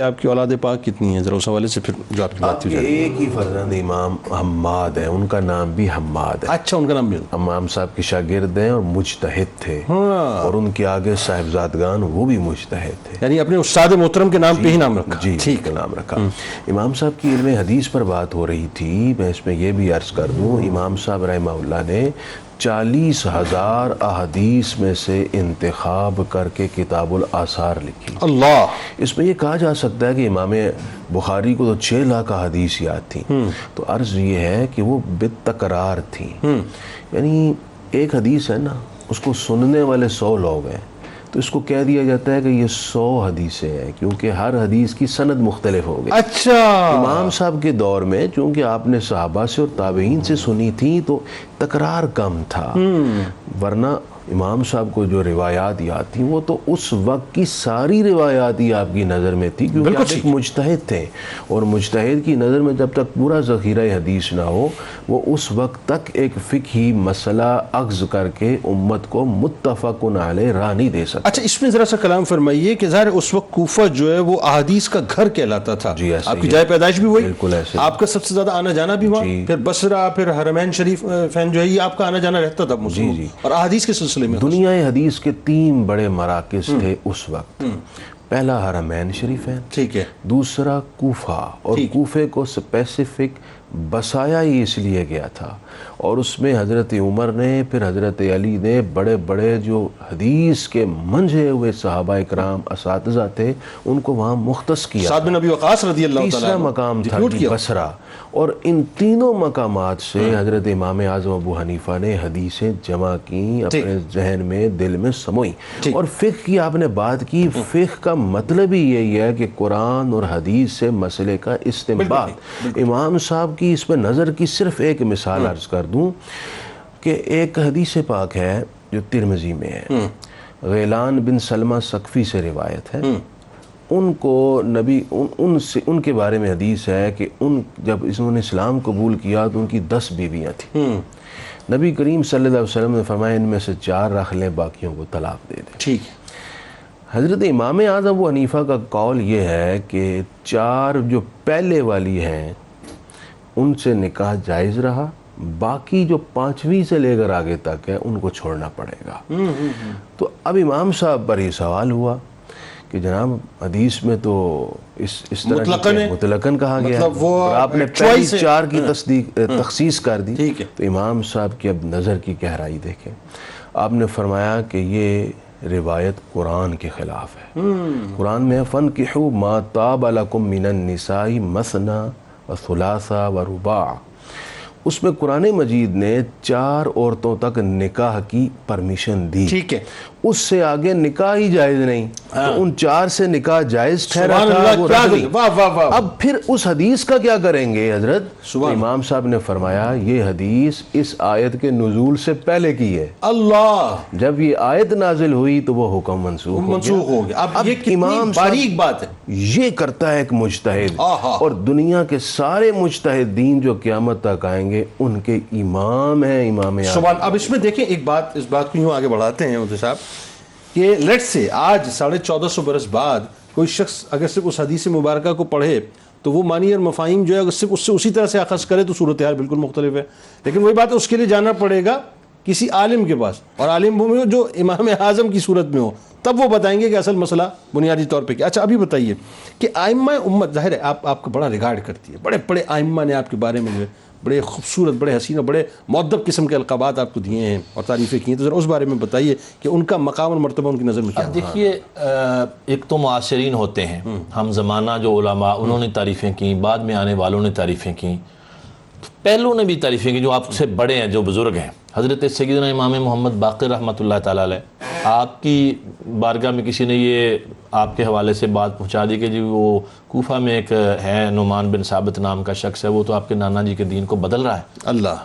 آپ کی اولاد پاک کتنی ہیں؟ ذرا اس حوالے سے پھر جو آپ کی بات تھی۔
ایک ہی فرزند امام حماد ہے، ان کا نام بھی حماد ہے۔
اچھا، ان کا نام بھی
امام صاحب کے شاگرد ہیں اور مجتہد تھے، اور ان کے آگے صاحبزادگان وہ بھی مجتہد تھے،
یعنی اپنے استاد محترم کے نام پہ ہی نام رکھا۔
جی ٹھیک ہے، نام رکھا۔ امام صاحب کی علم حدیث پر بات ہو رہی تھی، میں اس میں یہ بھی عرض کر دوں، امام صاحب رحمہ اللہ نے 40,000 احادیث میں سے انتخاب کر کے کتاب الآثار لکھی۔
اللہ،
اس میں یہ کہا جا سکتا ہے کہ امام بخاری کو تو 6 لاکھ احادیث یاد تھیں، تو عرض یہ ہے کہ وہ بالتکرار تھیں، یعنی ایک حدیث ہے نا، اس کو سننے والے 100 لوگ ہیں، تو اس کو کہہ دیا جاتا ہے کہ یہ 100 حدیثیں ہیں، کیونکہ ہر حدیث کی سند مختلف ہو گئی۔
اچھا،
امام صاحب کے دور میں چونکہ آپ نے صحابہ سے اور تابعین سے سنی تھی تو تکرار کم تھا، ورنہ امام صاحب کو جو روایات یاد تھیں وہ تو اس وقت کی ساری روایات ہی آپ کی نظر میں تھی، کیونکہ آپ ایک مجتہد تھے، اور مجتہد کی نظر میں جب تک پورا ذخیرہ حدیث نہ ہو وہ اس وقت تک ایک فقہی مسئلہ اخذ کر کے امت کو متفق علیہ راہ نہیں دے سکتا۔
اچھا، اس میں ذرا سا کلام فرمائیے کہ ظاہر اس وقت کوفہ جو ہے وہ احادیث کا گھر کہلاتا تھا،
جی ایسے
آپ کی جائے پیدائش بھی وہی،
بالکل ایسے،
آپ کا سب سے زیادہ آنا جانا بھی وہاں، پھر بصرہ، پھر حرمین شریف فین جو ہے یہ آپ کا آنا جانا رہتا تھا مسلم، اور احادیث کے سلسلے میں
دنیا حدیث کے 3 بڑے مراکز تھے اس وقت۔ پہلا حرمین شریفین،
ٹھیک ہے،
دوسرا کوفہ، اور کوفے کو اسپیسیفک بسایا ہی اس لیے گیا تھا، اور اس میں حضرت عمر نے پھر حضرت علی نے بڑے بڑے جو حدیث کے منجھے ہوئے صحابہ اکرام اساتذہ تھے ان کو وہاں مختص کیا۔
سعد بن ابی وقاص رضی اللہ تعالیٰ
تیسرا مقام تھا بصرہ، اور ان تینوں مقامات سے حضرت امام اعظم ابو حنیفہ نے حدیثیں جمع کی، اپنے ذہن میں دل میں سموئی۔ اور فقہ کی آپ نے بات کی، فقہ کا مطلب ہی یہی ہے کہ قرآن اور حدیث سے مسئلے کا استنباط۔ امام صاحب کی اس میں نظر کی صرف ایک مثال عرض کر دوں کہ ایک حدیث پاک ہے جو ترمذی میں ہے، غیلان بن سلمہ سقفی سے روایت ہے، ان کو نبی ان کے بارے میں حدیث ہے کہ جب انہوں نے اسلام قبول کیا تو ان کی 10 بیویاں تھیں، نبی کریم صلی اللہ علیہ وسلم نے فرمایا ان میں سے 4 رکھ لیں، باقیوں کو طلاق دے دیں۔
ٹھیک ہے۔
حضرت امام اعظم ابو حنیفہ کا قول یہ ہے کہ 4 جو پہلے والی ہیں ان سے نکاح جائز رہا، باقی جو 5ویں سے لے کر آگے تک ہے ان کو چھوڑنا پڑے گا۔ تو اب امام صاحب پر یہ سوال ہوا کہ جناب حدیث میں تو اس طرح مطلقاً کہا گیا ہے، اور آپ نے پہلی 4 کی تخصیص کر دی، تو امام صاحب کی اب نظر کی گہرائی دیکھیں، آپ نے فرمایا کہ یہ روایت قرآن کے خلاف ہے. قرآن میں فَانْكِحُوا مَا طَابَ لَكُم مِّنَ النِّسَاءِ مَثْنَىٰ وَثُلَاثَ وَرُبَاعَ. اس میں قرآن مجید نے 4 عورتوں تک نکاح کی پرمیشن دی.
ٹھیک ہے.
اس سے آگے نکاح ہی جائز نہیں. تو ان 4 سے نکاح جائز ٹھہرا
سبحان
تھا.
اللہ،
وہ
کیا
رکھ لی.
واہ واہ واہ.
اب پھر اس حدیث کا کیا کریں گے حضرت؟
سبحان
امام صاحب نے فرمایا یہ حدیث اس آیت کے نزول سے پہلے کی ہے.
اللہ،
جب یہ آیت نازل ہوئی تو وہ حکم منسوخ
ہو گیا. اب یہ کتنی
امام صاحب
باریک بات ہے.
یہ کرتا ہے ایک مجتہد،
آہا.
اور دنیا کے سارے مجتہدین جو قیامت تک آئیں گے ان کے امام ہیں امام اعظم.
سبحان. اب اس میں دیکھیں ایک بات، اس بات کو یوں آگے بڑھاتے ہیں مفتی صاحب کہ لیٹ سے آج 1450 برس بعد کوئی شخص اگر صرف اس حدیث مبارکہ کو پڑھے تو وہ معنی اور مفاہیم جو ہے اگر صرف اس سے اسی طرح سے اخذ کرے تو صورتحال بالکل مختلف ہے. لیکن وہی بات ہے، اس کے لیے جانا پڑے گا کسی عالم کے پاس، اور عالم وہ جو امام اعظم کی صورت میں ہو، تب وہ بتائیں گے کہ اصل مسئلہ بنیادی طور پہ کیا. اچھا ابھی بتائیے کہ ائمہ امت، ظاہر ہے آپ کو بڑا ریگارڈ کرتی ہے، بڑے بڑے ائمہ نے آپ کے بارے میں جو ہے بڑے خوبصورت، بڑے حسین، بڑے مؤدب قسم کے القابات آپ کو دیے ہیں اور تعریفیں کی ہیں. تو ذرا اس بارے میں بتائیے کہ ان کا مقام اور مرتبہ ان کی نظر میں کیا ہے.
دیکھیے، ایک تو معاصرین ہوتے ہیں، ہم زمانہ جو علماء انہوں نے تعریفیں کی، بعد میں آنے والوں نے تعریفیں کی، پہلوں نے بھی تعریفیں کی جو آپ سے بڑے ہیں، جو بزرگ ہیں. حضرت سیدنا امام محمد باقر رحمۃ اللہ تعالیٰ علیہ، آپ کی بارگاہ میں کسی نے یہ آپ کے حوالے سے بات پہنچا دی کہ جی وہ کوفہ میں ایک ہے نعمان بن ثابت نام کا شخص ہے، وہ تو آپ کے نانا جی کے دین کو بدل رہا ہے.
اللہ.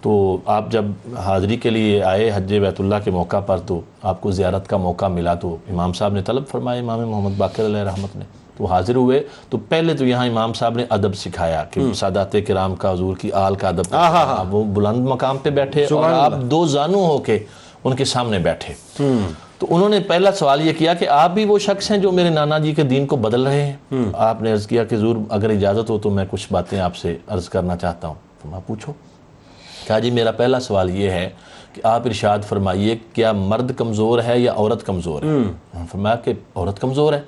تو آپ جب حاضری کے لیے آئے حج بیت اللہ کے موقع پر تو آپ کو زیارت کا موقع ملا، تو امام صاحب نے طلب فرمایا امام محمد باقر علیہ رحمت نے، تو حاضر ہوئے. تو پہلے تو یہاں امام صاحب نے ادب سکھایا کہ سادات کرام کا، حضور کی آل کا ادب. آپ وہ بلند مقام پہ بیٹھے اور آپ 2 زانو ہو کے ان کے سامنے بیٹھے. تو انہوں نے پہلا سوال یہ کیا کہ آپ بھی وہ شخص ہیں جو میرے نانا جی کے دین کو بدل رہے ہیں؟ آپ نے عرض کیا کہ حضور اگر اجازت ہو تو میں کچھ باتیں آپ سے عرض کرنا چاہتا ہوں. تو میں پوچھو. کہا جی میرا پہلا سوال یہ ہے کہ آپ ارشاد فرمائیے کیا مرد کمزور ہے یا عورت کمزور ہے؟ فرمایا کہ عورت کمزور ہے.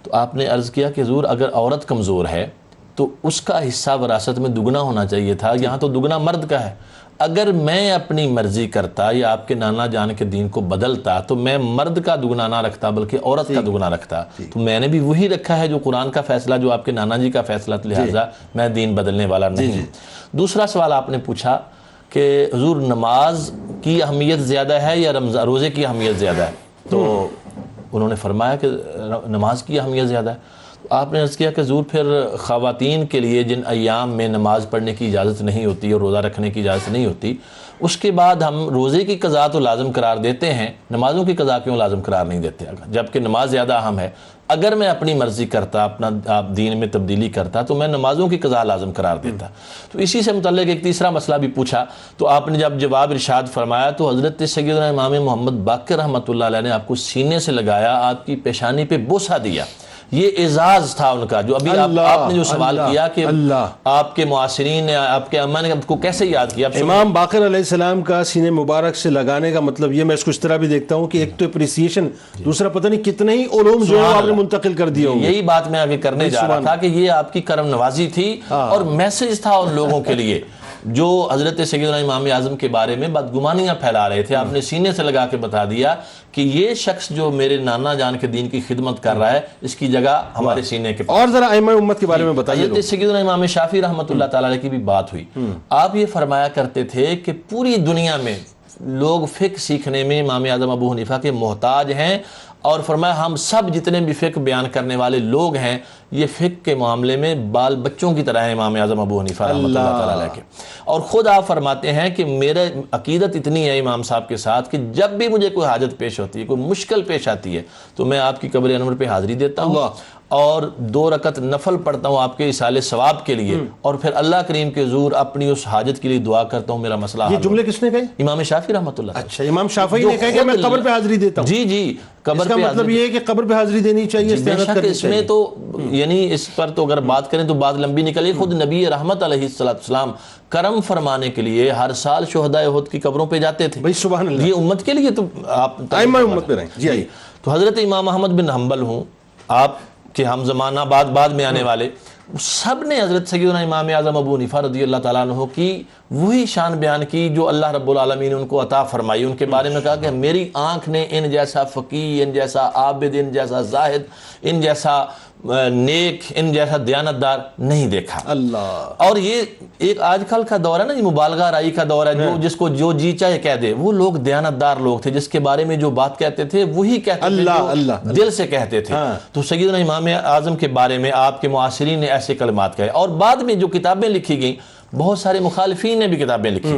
تو آپ نے عرض کیا کہ حضور اگر عورت کمزور ہے تو اس کا حصہ وراثت میں دگنا ہونا چاہیے تھا، یہاں تو دگنا مرد کا ہے. اگر میں اپنی مرضی کرتا یا آپ کے نانا جان کے دین کو بدلتا تو میں مرد کا دگنا نہ رکھتا بلکہ عورت کا دگنا رکھتا. تو میں نے بھی وہی رکھا ہے جو قرآن کا فیصلہ، جو آپ کے نانا جی کا فیصلہ، لہٰذا میں دین بدلنے والا نہیں. دوسرا سوال آپ نے پوچھا کہ حضور نماز کی اہمیت زیادہ ہے یا روزے کی اہمیت زیادہ ہے؟ تو انہوں نے فرمایا کہ نماز کی اہمیت زیادہ ہے. آپ نے عرض کیا کہ حضور پھر خواتین کے لیے جن ایام میں نماز پڑھنے کی اجازت نہیں ہوتی اور روزہ رکھنے کی اجازت نہیں ہوتی، اس کے بعد ہم روزے کی قضا تو لازم قرار دیتے ہیں، نمازوں کی قضا کیوں لازم قرار نہیں دیتے؟ جبکہ نماز زیادہ اہم ہے. اگر میں اپنی مرضی کرتا، اپنا دین میں تبدیلی کرتا تو میں نمازوں کی قضا لازم قرار دیتا. تو اسی سے متعلق ایک تیسرا مسئلہ بھی پوچھا. تو آپ نے جب جواب ارشاد فرمایا تو حضرت سیدنا امام محمد باقر رحمۃ اللہ علیہ نے آپ کو سینے سے لگایا، آپ کی پیشانی پہ بوسہ دیا. یہ اعزاز تھا ان کا. جو ابھی آپ نے جو سوال کیا کہ آپ کے معاصرین نے، آپ کے اماں نے آپ کو کیسے یاد کیا؟
امام باقر علیہ السلام کا سینے مبارک سے لگانے کا مطلب یہ، میں اس کو اس طرح بھی دیکھتا ہوں کہ ایک تو اپریسیشن، دوسرا پتہ نہیں کتنے ہی علوم جو ہے آپ نے منتقل کر دیے ہوں گے.
یہی بات میں آگے کرنے جا رہا تھا کہ یہ آپ کی کرم نوازی تھی اور میسج تھا ان لوگوں کے لیے جو حضرت سیدنا امام اعظم کے بارے میں بدگمانیاں پھیلا رہے تھے. آپ نے سینے سے لگا کے بتا دیا کہ یہ شخص جو میرے نانا جان کے دین کی خدمت کر رہا ہے، اس کی جگہ ہمارے سینے کے پاس.
اور ذرا ائمہ امت کے بارے میں بتائیے.
حضرت سیدنا امام شافعی رحمۃ اللہ تعالیٰ علیہ کی بھی بات ہوئی. آپ یہ فرمایا کرتے تھے کہ پوری دنیا میں لوگ فقہ سیکھنے میں امام اعظم ابو حنیفہ کے محتاج ہیں، اور فرمایا ہم سب جتنے بھی فقہ بیان کرنے والے لوگ ہیں یہ فقہ کے معاملے میں بال بچوں کی طرح ہیں امام اعظم ابو حنیفہ رحمۃ اللہ تعالیٰ علیہ کے. اور خود آپ فرماتے ہیں کہ میرے عقیدت اتنی ہے امام صاحب کے ساتھ کہ جب بھی مجھے کوئی حاجت پیش ہوتی ہے، کوئی مشکل پیش آتی ہے، تو میں آپ کی قبر انور پہ حاضری دیتا ہوں اور 2 رکعت نفل پڑھتا ہوں آپ کے اصال ثواب کے لیے، اور پھر اللہ کریم کے حضور اپنی اس حاجت کے لیے دعا کرتا ہوں میرا مسئلہ حل.
یہ جملے کس نے کہے؟
امام شافعی رحمۃ اللہ.
اچھا، امام شافعی نے کہا کہ میں قبر پہ حاضری دیتا ہوں.
جی قبر پہ
مطلب یہ ہے کہ قبر پہ حاضری دینی چاہیے، استعانت کرنی
اس میں تو یعنی اس پر تو اگر بات کریں تو بات لمبی نکلی. خود نبی رحمت علیہ السلام کرم فرمانے کے لیے ہر سال شہدائے احد کی قبروں پہ جاتے تھے.
سبحان اللہ.
یہ امت کے لیے تو آپ
ائمہ امت پہ رہیں. جی آئیے.
تو حضرت امام احمد بن حنبل ہوں آپ کہ ہم زمانہ بعد میں آنے والے، سب نے حضرت سیدنا امام اعظم ابو حنیفہ رضی اللہ تعالیٰ عنہ کی وہی شان بیان کی جو اللہ رب العالمین نے ان کو عطا فرمائی. ان کے بارے میں کہا کہ میری آنکھ نے ان جیسا فقیہ، ان جیسا عابد، ان جیسا زاہد، ان جیسا نیک، ان جیسا دیانتدار نہیں دیکھا.
اللہ.
اور یہ ایک آج کل کا دور ہے نا، یہ مبالغہ رائی کا دور ہے، جو جس کو جو جی چاہے کہہ دے. وہ لوگ دیانتدار لوگ تھے، جس کے بارے میں جو بات کہتے تھے وہی کہتے تھے، جو دل سے کہتے تھے. تو سیدنا امام اعظم کے بارے میں آپ کے معاصرین نے ایسے کلمات کہے. اور بعد میں جو کتابیں لکھی گئیں، بہت سارے مخالفین نے بھی کتابیں لکھی،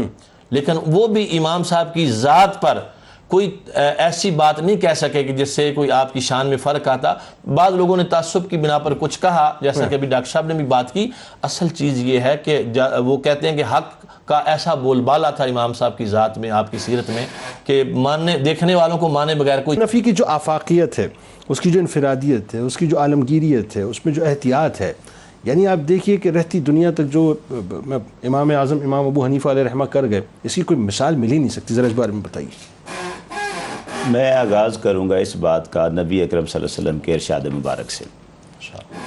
لیکن وہ بھی امام صاحب کی ذات پر کوئی ایسی بات نہیں کہہ سکے کہ جس سے کوئی آپ کی شان میں فرق آتا. بعض لوگوں نے تعصب کی بنا پر کچھ کہا، جیسا کہ ابھی ڈاکٹر صاحب نے بھی بات کی. اصل چیز یہ ہے کہ وہ کہتے ہیں کہ حق کا ایسا بول بالا تھا امام صاحب کی ذات میں، آپ کی سیرت میں، کہ ماننے دیکھنے والوں کو مانے بغیر کوئی.
نفی کی جو آفاقیت ہے، اس کی جو انفرادیت ہے، اس کی جو عالمگیریت ہے، اس میں جو احتیاط ہے، یعنی آپ دیکھیے کہ رہتی دنیا تک جو امام اعظم امام ابو حنیفہ علیہ رحمہ کر گئے، اس کی کوئی مثال مل ہی نہیں سکتی. ذرا اس بارے میں بتائیے.
میں آغاز کروں گا اس بات کا نبی اکرم صلی اللہ علیہ وسلم کے ارشاد مبارک سے.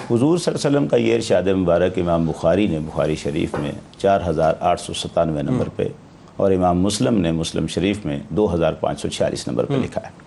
حضور صلی اللہ علیہ وسلم کا یہ ارشاد مبارک امام بخاری نے بخاری شریف میں 4897 نمبر پہ، اور امام مسلم نے مسلم شریف میں 2546 نمبر پہ لکھا ہے.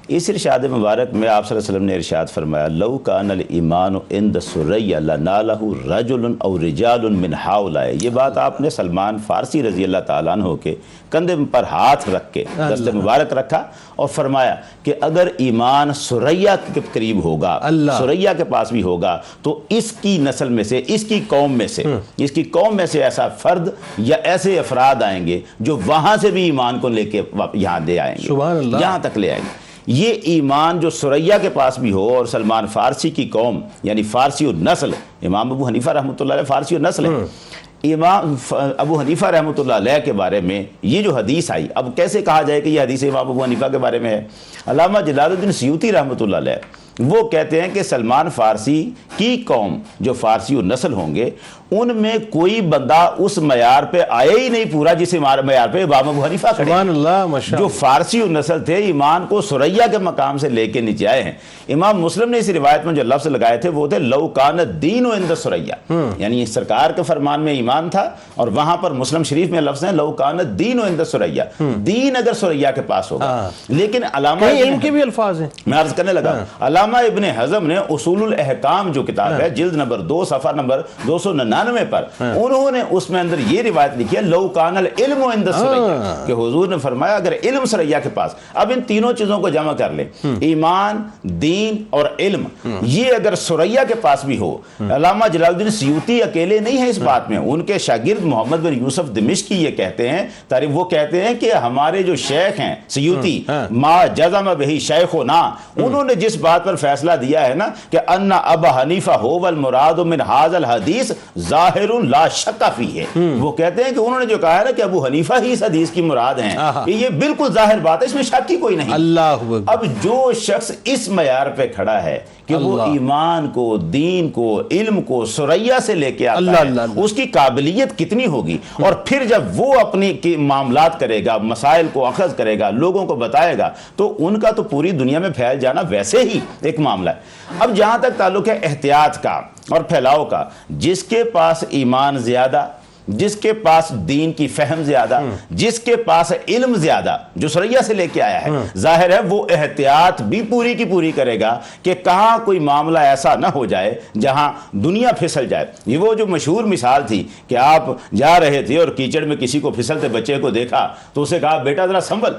اس ارشاد مبارک میں آپ صلی اللہ علیہ وسلم نے ارشاد فرمایا، لو کان الایمان عند ثریا لنالہ رجل او رجال من ہؤلاء. یہ بات آپ نے سلمان فارسی رضی اللہ تعالیٰ عنہ کے کندھے پر ہاتھ رکھ کے دست مبارک رکھا اور فرمایا کہ اگر ایمان ثریا کے قریب ہوگا، ثریا کے پاس بھی ہوگا، تو اس کی نسل میں سے، اس کی قوم میں سے ایسا فرد یا ایسے افراد آئیں گے جو وہاں سے بھی ایمان کو لے کے یہاں دے آئیں گے،
سبحان اللہ،
یہاں تک لے آئیں گے. یہ ایمان جو ثریا کے پاس بھی ہو، اور سلمان فارسی کی قوم یعنی فارسی النسل، امام ابو حنیفہ رحمۃ اللہ علیہ فارسی النسل ہے. امام ابو حنیفہ رحمۃ اللہ علیہ کے بارے میں یہ جو حدیث آئی، اب کیسے کہا جائے کہ یہ حدیث امام ابو حنیفہ کے بارے میں ہے؟ علامہ جلال الدین سیوطی رحمۃ اللہ علیہ وہ کہتے ہیں کہ سلمان فارسی کی قوم جو فارسی النسل ہوں گے، ان میں کوئی بندہ اس معیار پہ آئے ہی نہیں پورا جس معیار پہ امام ابو حنیفہ کھڑے.
سبحان اللہ، ماشاء
جو فارسی النسل تھے، ایمان کو ثریا کے مقام سے لے کے نیچے آئے ہیں. امام مسلم نے اس روایت میں جو لفظ لگائے تھے وہ تھے لو کان الدین عند ثریا، یعنی سرکار کے فرمان میں ایمان تھا، اور وہاں پر مسلم شریف میں لفظ ہیں لو کان الدین عند ثریا، دین اگر ثریا کے پاس ہوگا. لیکن علامہ
ان کے بھی الفاظ ہیں،
میں عرض کرنے لگا، علامہ ابن حزم نے اصول الاحکام جو کتاب ہے، جلد نمبر 2 صفحہ نمبر 299 پر، انہوں نے اس میں اندر یہ روایت لکھی ہے لو کان العلم عند ثریا، کہ حضور نے فرمایا اگر علم ثریا کے پاس. اب ان تینوں چیزوں کو جمع کر لیں، ایمان، دین اور علم، یہ اگر ثریا کے پاس بھی ہو. علامہ جلال الدین سیوطی اکیلے نہیں ہیں اس بات میں، ان کے شاگرد محمد بن یوسف دمشقی یہ کہتے ہیں، وہ کہتے ہیں کہ ہمارے جو شیخ ہیں سیوطی، ما جزم بہی شیخنا، انہوں نے جس بات پر فیصلہ دیا ہے نا کہ ان ابا حنیفہ هو المراد من هذا الحدیث ظاہر لا شک فیہ، وہ کہتے ہیں کہ انہوں نے جو کہا ہے نا کہ ابو حنیفہ ہی اس حدیث کی مراد ہیں، یہ بالکل ظاہر بات ہے، اس میں شک کی کوئی نہیں.
اللہ.
اب جو شخص اس معیار پہ کھڑا ہے کہ وہ ایمان کو، دین کو، علم کو ثریا سے لے کے آتا ہے، اس کی قابلیت کتنی ہوگی. اور پھر جب وہ اپنی معاملات کرے گا، مسائل کو اخذ کرے گا، لوگوں کو بتائے گا، تو ان کا تو پوری دنیا میں پھیل جانا ویسے ہی ایک معاملہ ہے. اب جہاں تک تعلق ہے احتیاط کا اور پھیلاؤ کا، جس کے پاس ایمان زیادہ، جس کے پاس دین کی فہم زیادہ، جس کے پاس علم زیادہ جو ثریا سے لے کے آیا ہے، ظاہر ہے وہ احتیاط بھی پوری کی پوری کرے گا کہ کہاں کوئی معاملہ ایسا نہ ہو جائے جہاں دنیا پھسل جائے. یہ وہ جو مشہور مثال تھی کہ آپ جا رہے تھے اور کیچڑ میں کسی کو پھسلتے بچے کو دیکھا تو اسے کہا بیٹا ذرا سنبھل.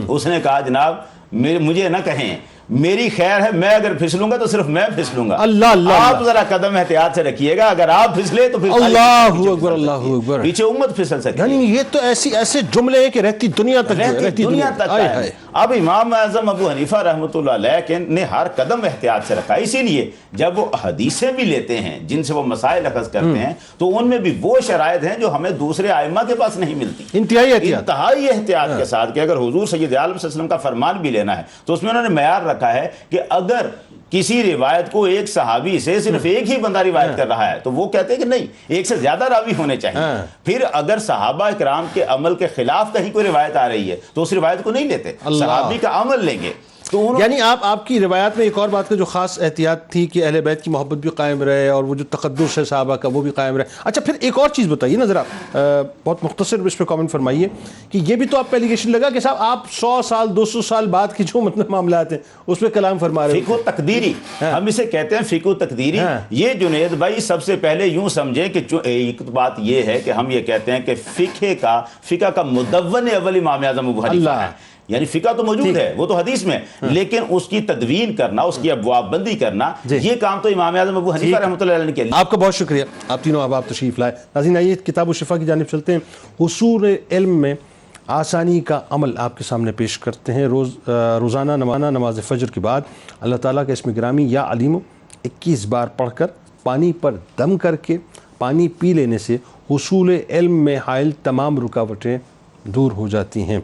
اس نے کہا جناب مجھے نہ کہیں، میری خیر ہے، میں اگر پھسلوں گا تو صرف میں پھسلوں گا. آپ ذرا قدم احتیاط سے رکھیے گا، اگر آپ پھسلے تو پھر
اللہ اکبر، اللہ اکبر،
پیچھے امت پھسل سکتی ہے.
یعنی یہ تو ایسے جملے ہیں کہ رہتی دنیا تک
ہے. اب امام اعظم ابو حنیفہ رحمۃ اللہ علیہ نے ہر قدم احتیاط سے رکھا. اسی لیے جب وہ حدیثیں بھی لیتے ہیں جن سے وہ مسائل اخذ کرتے ہیں تو ان میں بھی وہ شرائط ہیں جو ہمیں دوسرے ائمہ کے پاس نہیں ملتی. انتہائی احتیاط کے ساتھ کہ اگر حضور سید عالم صلی اللہ علیہ وسلم کا فرمان بھی لینا ہے تو اس میں انہوں نے معیار رکھا ہے کہ اگر کسی روایت کو ایک صحابی سے صرف ایک ہی بندہ روایت کر رہا ہے تو وہ کہتے ہیں کہ نہیں، ایک سے زیادہ راوی ہونے چاہیے. پھر اگر صحابہ کرام کے عمل کے خلاف کہیں کوئی روایت آ رہی ہے تو اس روایت کو نہیں لیتے، صحابی کا عمل لیں گے.
یعنی آپ کی روایات میں ایک اور بات کا جو خاص احتیاط تھی کہ اہل بیت کی محبت بھی قائم رہے اور وہ جو تقدس ہے صحابہ کا وہ بھی قائم رہے. اچھا پھر ایک اور چیز بتائیے نا ذرا، بہت مختصر اس پہ کامنٹ فرمائیے کہ یہ بھی تو آپ پہ ایلیگیشن لگا کہ صاحب آپ 100 سال 200 سال بعد کے جو مطلب معاملات ہیں اس پہ کلام فرما رہے ہیں.
فقہ تقدیری، ہم اسے کہتے ہیں فقہ تقدیری. یہ جنید بھائی سب سے پہلے یوں سمجھیں کہ ایک بات یہ ہے کہ ہم یہ کہتے ہیں کہ فقہ کا مدون اول امام اعظم ابو حنیفہ ہے. یعنی فقہ تو موجود ہے، وہ تو حدیث میں، لیکن اس کی تدوین کرنا، اس کی ابواب بندی کرنا، یہ کام تو امام اعظم ابو حنیفہ رحمۃ اللہ علیہ نے کیا.
آپ کا بہت شکریہ، آپ تینوں احباب تشریف لائے. ناظرین آئیے کتاب الشفا کی جانب چلتے ہیں. حصول علم میں آسانی کا عمل آپ کے سامنے پیش کرتے ہیں. روزانہ نماز فجر کے بعد اللہ تعالیٰ کا اسم گرامی یا علیم 21 بار پڑھ کر پانی پر دم کر کے پانی پی لینے سے حصول علم میں حائل تمام رکاوٹیں دور ہو جاتی ہیں.